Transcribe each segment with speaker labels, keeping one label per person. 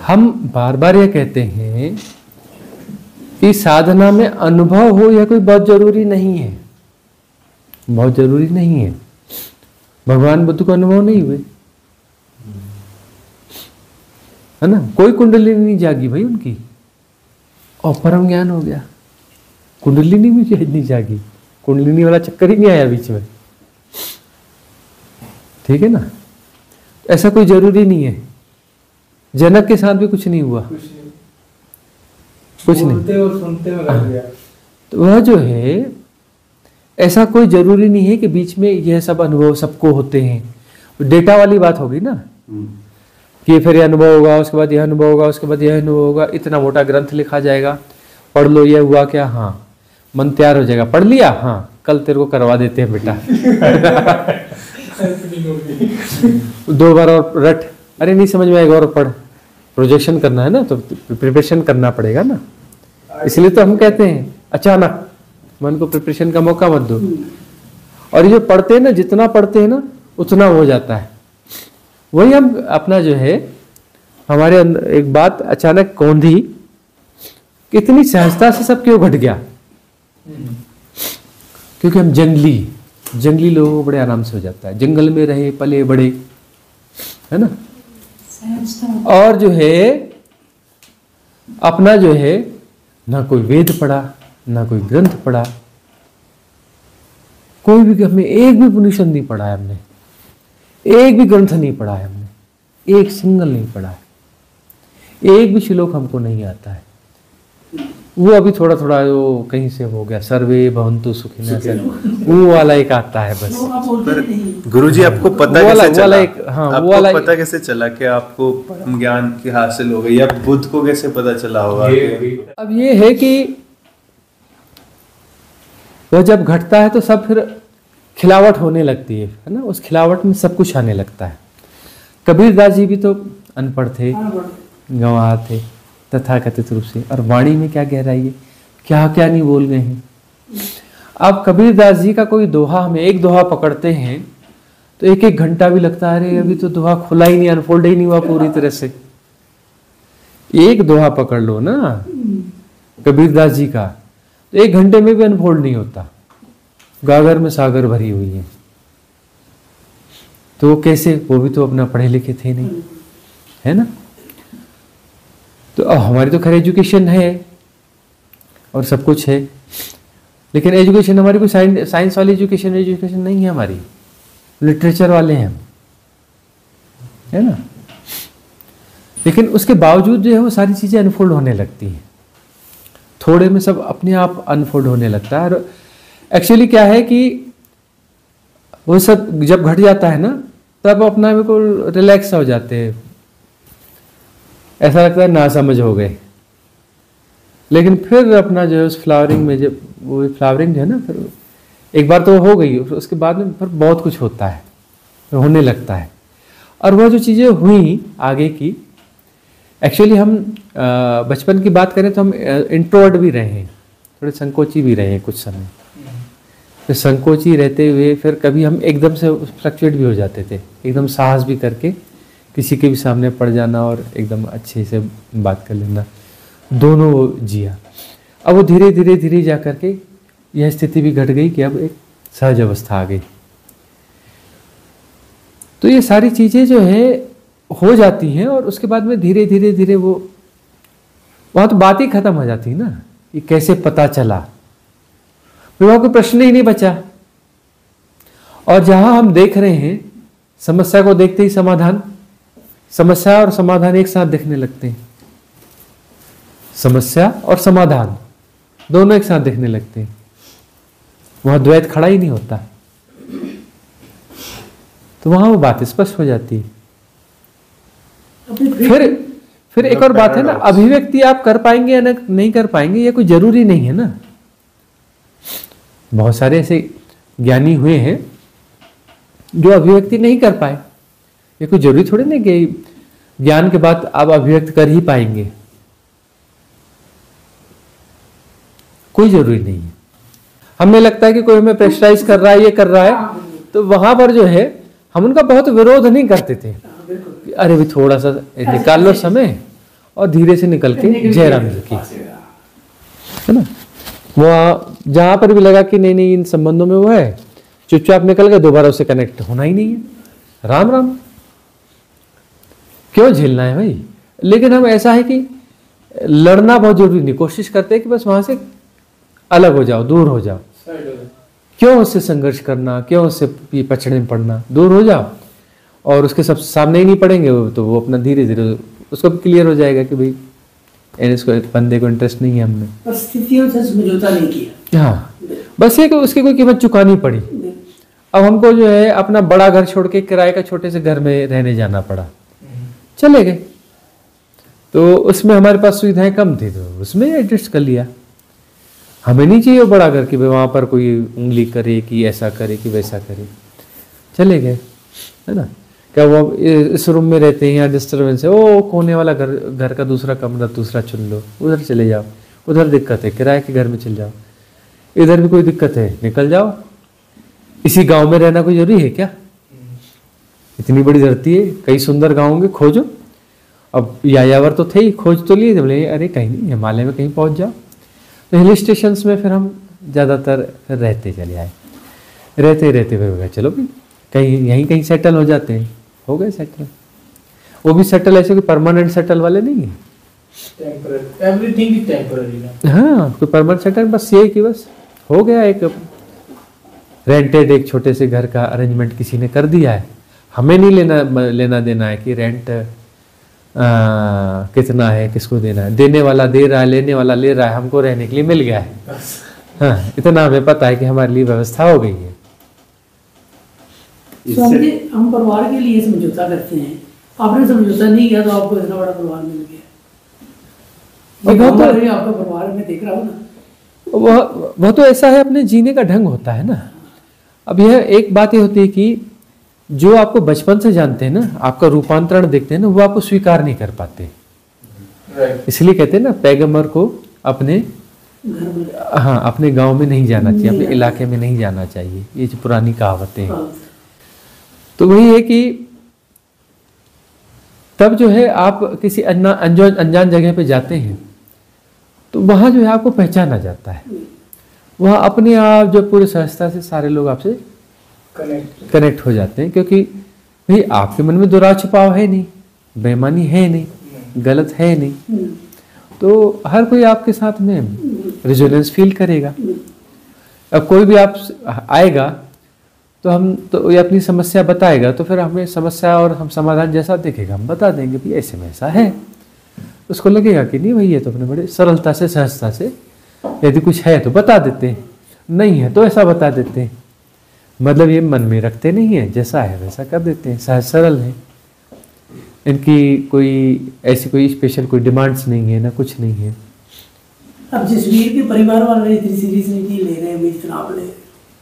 Speaker 1: हम बार बार ये कहते हैं कि साधना में अनुभव हो यह कोई बहुत जरूरी नहीं है, बहुत जरूरी नहीं है। भगवान बुद्ध को अनुभव नहीं हुए, है ना, कोई कुंडली नहीं जागी भाई उनकी और परम ज्ञान हो गया। कुंडलिनी भी नहीं जागी, कुंडलिनी वाला चक्कर ही नहीं आया बीच में, ठीक है ना। ऐसा कोई जरूरी नहीं है। जनक के साथ भी कुछ नहीं हुआ, कुछ नहीं,
Speaker 2: और सुनते में रह गया।
Speaker 1: तो वह जो है ऐसा कोई जरूरी नहीं है कि बीच में यह सब अनुभव सबको होते हैं। डेटा वाली बात होगी ना कि फिर यह अनुभव होगा, उसके बाद यह अनुभव होगा, उसके बाद यह अनुभव होगा, इतना मोटा ग्रंथ लिखा जाएगा, पढ़ लो यह हुआ क्या, हाँ मन तैयार हो जाएगा, पढ़ लिया, हाँ कल तेरे को करवा देते हैं बेटा। 2 बार और रट, अरे नहीं समझ में आएगा और पढ़, प्रोजेक्शन करना है ना तो प्रिपरेशन करना पड़ेगा ना। इसलिए तो हम कहते हैं अचानक मन को प्रिपरेशन का मौका मत दो। और ये जो पढ़ते हैं ना, जितना पढ़ते हैं ना उतना हो जाता है। वही हम अपना जो है हमारे अंदर एक बात अचानक कौंधी, कितनी सहजता से सब क्यों घट गया, क्योंकि हम जंगली लोगों को बड़े आराम से हो जाता है, जंगल में रहे पले बड़े, है ना। और जो है अपना जो है ना कोई वेद पढ़ा, ना कोई ग्रंथ पढ़ा, कोई भी हमें एक भी उपनिषद नहीं पढ़ा है हमने, एक भी ग्रंथ नहीं पढ़ा है हमने, एक सिंगल नहीं पढ़ा है, एक भी श्लोक हमको नहीं आता है। वो अभी थोड़ा थोड़ा जो कहीं से हो गया, सर्वे भवन्तु सुखिनः से, वो वाला एक आता है बस।
Speaker 3: पर गुरुजी आपको पता कैसे चला,
Speaker 1: आपको
Speaker 3: पता कैसे चला कि आपको परम ज्ञान की हासिल हो गई, या बुद्ध को कैसे पता चला होगा?
Speaker 1: अब ये है कि वह जब घटता है तो सब फिर खिलावट होने लगती है ना, उस खिलावट में सब कुछ आने लगता है। कबीरदास जी भी तो अनपढ़ थे, गंवार थे तथाकथित रूप से, और वाणी में क्या गहराई है, क्या क्या नहीं बोल गए हैं। अब कबीरदास जी का कोई दोहा, हमें एक दोहा पकड़ते हैं तो 1-1 घंटा भी लगता है, अरे अभी तो दोहा खुला ही नहीं, अनफोल्ड ही नहीं हुआ पूरी तरह से। एक दोहा पकड़ लो ना कबीरदास जी का, तो 1 घंटे में भी अनफोल्ड नहीं होता, गागर में सागर भरी हुई है। तो वो कैसे, वो भी तो अपना पढ़े लिखे थे नहीं, है ना। तो अब हमारी तो खैर एजुकेशन है और सब कुछ है, लेकिन एजुकेशन हमारी कोई साइंस वाली एजुकेशन नहीं है हमारी, लिटरेचर वाले हैं हम, है ना। लेकिन उसके बावजूद जो है वो सारी चीजें अनफोल्ड होने लगती हैं, थोड़े में सब अपने आप अनफोल्ड होने लगता है। और एक्चुअली क्या है कि वो सब जब घट जाता है ना तब अपना बिल्कुल रिलैक्स हो जाते हैं, ऐसा लगता है ना समझ हो गए। लेकिन फिर अपना जो है उस फ्लावरिंग में, जब वो फ्लावरिंग जो है ना, फिर एक बार तो हो गई, उसके बाद में फिर बहुत कुछ होता है, होने लगता है। और वह जो चीज़ें हुई आगे की, एक्चुअली हम बचपन की बात करें तो हम इंट्रोवर्ट भी रहे हैं, थोड़े संकोची भी रहे हैं कुछ समय। फिर संकोची रहते हुए फिर कभी हम एकदम से फ्लक्चुएट भी हो जाते थे, एकदम साहस भी करके किसी के भी सामने पड़ जाना और एकदम अच्छे से बात कर लेना, दोनों जिया। अब वो धीरे धीरे जा करके यह स्थिति भी घट गई कि अब एक सहज अवस्था आ गई। तो ये सारी चीज़ें जो है हो जाती हैं और उसके बाद में धीरे धीरे वो वहाँ तो बात ही खत्म हो जाती है ना कि कैसे पता चला, फिर वहाँ कोई प्रश्न ही नहीं बचा। और जहाँ हम देख रहे हैं समस्या को देखते ही समाधान, समस्या और समाधान एक साथ दिखने लगते हैं, समस्या और समाधान दोनों एक साथ दिखने लगते हैं, वहां द्वैत खड़ा ही नहीं होता। तो वहां वो बात स्पष्ट हो जाती है। फिर एक और बात है ना, अभिव्यक्ति आप कर पाएंगे या नहीं कर पाएंगे ये कोई जरूरी नहीं है ना। बहुत सारे ऐसे ज्ञानी हुए हैं जो अभिव्यक्ति नहीं कर पाए, ये कोई जरूरी थोड़ी नहीं कि ज्ञान के बाद आप अभिव्यक्त कर ही पाएंगे, कोई जरूरी नहीं है। हमें लगता है कि कोई हमें प्रेशराइज कर रहा है, ये कर रहा है, तो वहां पर जो है हम उनका बहुत विरोध नहीं करते थे, अरे भी थोड़ा सा निकाल लो समय और धीरे से निकल के जयराम जी की, है ना। वहाँ जहाँ पर भी लगा कि नहीं नहीं इन संबंधों में वो है, चुपचाप निकल गए, दोबारा उससे कनेक्ट होना ही नहीं है। राम राम, क्यों झेलना है भाई। लेकिन हम ऐसा है कि लड़ना बहुत जरूरी नहीं, कोशिश करते हैं कि बस वहां से अलग हो जाओ, दूर हो जाओ। क्यों उससे संघर्ष करना, क्यों उससे पछड़े में पड़ना, दूर हो जाओ। और उसके सब सामने ही नहीं पड़ेंगे तो वो अपना धीरे धीरे उसको भी क्लियर हो जाएगा कि भाई इसको बंदे को इंटरेस्ट नहीं है हमने,
Speaker 2: परिस्थितियों से समझौता नहीं किया।
Speaker 1: हाँ, बस ये कि उसकी कोई कीमत चुकानी पड़ी। अब हमको जो है अपना बड़ा घर छोड़ के किराए का छोटे से घर में रहने जाना पड़ा, चले गए, तो उसमें हमारे पास सुविधाएं कम थी, तो उसमें एडजस्ट कर लिया। हमें नहीं चाहिए वो बड़ा घर कि वहां पर कोई उंगली करे कि ऐसा करे कि वैसा करे, चले गए, है ना। क्या वो इस रूम में रहते हैं, यहाँ डिस्टर्बेंस है, ओ कोने वाला घर का दूसरा कमरा दूसरा चुन लो, उधर चले जाओ, उधर दिक्कत है किराए के घर में चले जाओ, इधर भी कोई दिक्कत है निकल जाओ। इसी गांव में रहना कोई जरूरी है क्या? इतनी बड़ी धरती है, कई सुंदर गाँव होंगे, खोजो। अब यायावर तो थे ही, खोज तो लिए, बोले अरे कहीं नहीं, हिमालय में कहीं पहुंच जाओ। तो हिल स्टेशंस में फिर हम ज़्यादातर रहते चले आए, रहते रहते फिर चलो भी कहीं यहीं कहीं सेटल हो जाते हैं, हो गए सेटल। वो भी सेटल ऐसे कोई परमानेंट सेटल वाले नहीं है,
Speaker 2: एवरीथिंग इज टेम्पररी।
Speaker 1: हाँ, कोई परमानेंट सेटल बस ये कि बस हो गया, एक रेंटेड एक छोटे से घर का अरेंजमेंट किसी ने कर दिया है। हमें नहीं लेना देना है कि रेंट कितना है, किसको देना है, देने वाला दे रहा है, लेने वाला ले रहा है, हमको रहने के लिए मिल गया है। हाँ, इतना हमें पता है कि हमारे लिए व्यवस्था हो गई है।
Speaker 2: हम परिवार के लिए समझौता करते हैं, आपने समझौता नहीं किया तो आपको इतना बड़ा परिवार मिल गया। आपका परिवार में देख रहा हूँ ना,
Speaker 1: वह तो ऐसा है, अपने जीने का ढंग होता है ना। अब यह एक बात ये होती है कि जो आपको बचपन से जानते हैं ना, आपका रूपांतरण देखते हैं ना, वो आपको स्वीकार नहीं कर पाते। इसलिए कहते हैं ना, पैगंबर को अपने अपने गांव में नहीं जाना चाहिए, अपने इलाके में नहीं जाना चाहिए, ये जो पुरानी कहावतें हैं। तो वही है कि तब जो है आप किसी अनजान जगह पे जाते हैं तो वहां जो है आपको पहचाना जाता है, वहां अपने आप जो पूरी सहजता से सारे लोग आपसे कनेक्ट हो जाते हैं, क्योंकि भाई आपके मन में दुराव छिपाव है नहीं, बेईमानी है नहीं, गलत है नहीं, तो हर कोई आपके साथ में रेजोनेंस फील करेगा। अब कोई भी आप आएगा तो ये अपनी समस्या बताएगा, तो फिर हमें समस्या और हम समाधान जैसा देखेगा हम बता देंगे भी ऐसे में ऐसा है। उसको लगेगा कि नहीं भाई ये तो अपने बड़े सरलता से सहजता से, यदि कुछ है तो बता देते हैं, नहीं है तो ऐसा बता देते हैं, मतलब ये मन में रखते नहीं है, जैसा है वैसा कर देते हैं, सहज सरल है। इनकी कोई ऐसी कोई स्पेशल कोई डिमांड्स नहीं है, ना कुछ नहीं है।
Speaker 2: अब जसवीर के परिवार वाले इतनी सीरियसली ले रहे हैं, इतना आप ले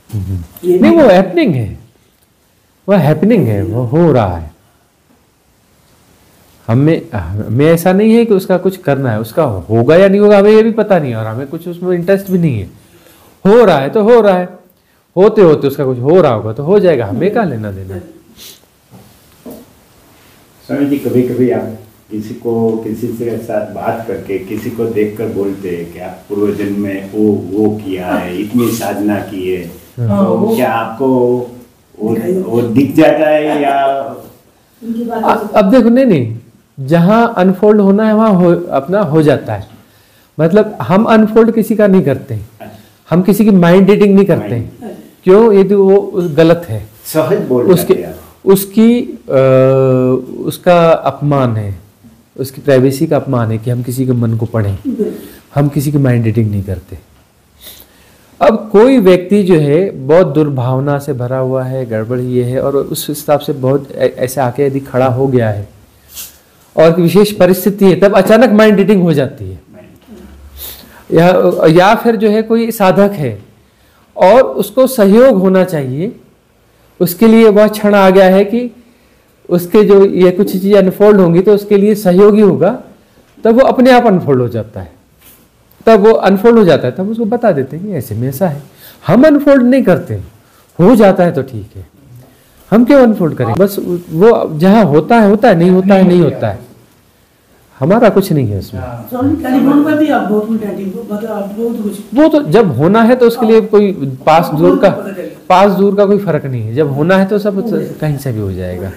Speaker 1: नहीं, वो हैपनिंग है, वो हैपनिंग है, वो हो रहा है। हमें ऐसा नहीं है कि उसका कुछ करना है, उसका होगा या नहीं होगा हमें ये भी पता नहीं है, और हमें कुछ उसमें इंटरेस्ट भी नहीं है। हो रहा है तो हो रहा है, होते होते उसका कुछ हो रहा होगा तो हो जाएगा, हमें क्या लेना देना है।
Speaker 4: स्वामी जी, कभी कभी आप किसी से साथ बात करके किसी को देखकर बोलते हैं कि आप पूर्व जन्म में वो किया है, इतनी साधना की है, तो क्या आपको वो दिख जाता है या?
Speaker 1: अब देखो, नहीं, जहां अनफोल्ड होना है वहां अपना हो जाता है। मतलब हम अनफोल्ड किसी का नहीं करते, हम किसी की माइंड रीडिंग नहीं करते। क्यों? यदि वो गलत है,
Speaker 4: सहज बोल
Speaker 1: उसका अपमान है, उसकी प्राइवेसी का अपमान है कि हम किसी के मन को पढ़ें। हम किसी की माइंड रीडिंग नहीं करते। अब कोई व्यक्ति जो है बहुत दुर्भावना से भरा हुआ है, गड़बड़ ये है, और उस हिसाब से बहुत ऐसे आके यदि खड़ा हो गया है और विशेष परिस्थिति है, तब अचानक माइंड रीडिंग हो जाती है। या फिर जो है कोई साधक है और उसको सहयोग होना चाहिए, उसके लिए वह क्षण आ गया है कि उसके जो ये कुछ चीजें अनफोल्ड होंगी तो उसके लिए सहयोगी होगा, तब वो अपने आप अनफोल्ड हो जाता है। तब वो अनफोल्ड हो जाता है, तब उसको बता देते हैं कि ऐसे में ऐसा है। हम अनफोल्ड नहीं करते, हो जाता है तो ठीक है, हम क्यों अनफोल्ड करें? बस वो जहां होता है, नहीं होता है, नहीं होता है। हमारा कुछ नहीं है उसमें।
Speaker 2: स्वामी जी टेलीफोन पर भी आप बहुत मतलब आप बहुत कुछ
Speaker 1: वो तो जब होना है तो उसके लिए कोई पास दूर का कोई फर्क नहीं है। जब होना है तो सब कहीं से भी हो जाएगा।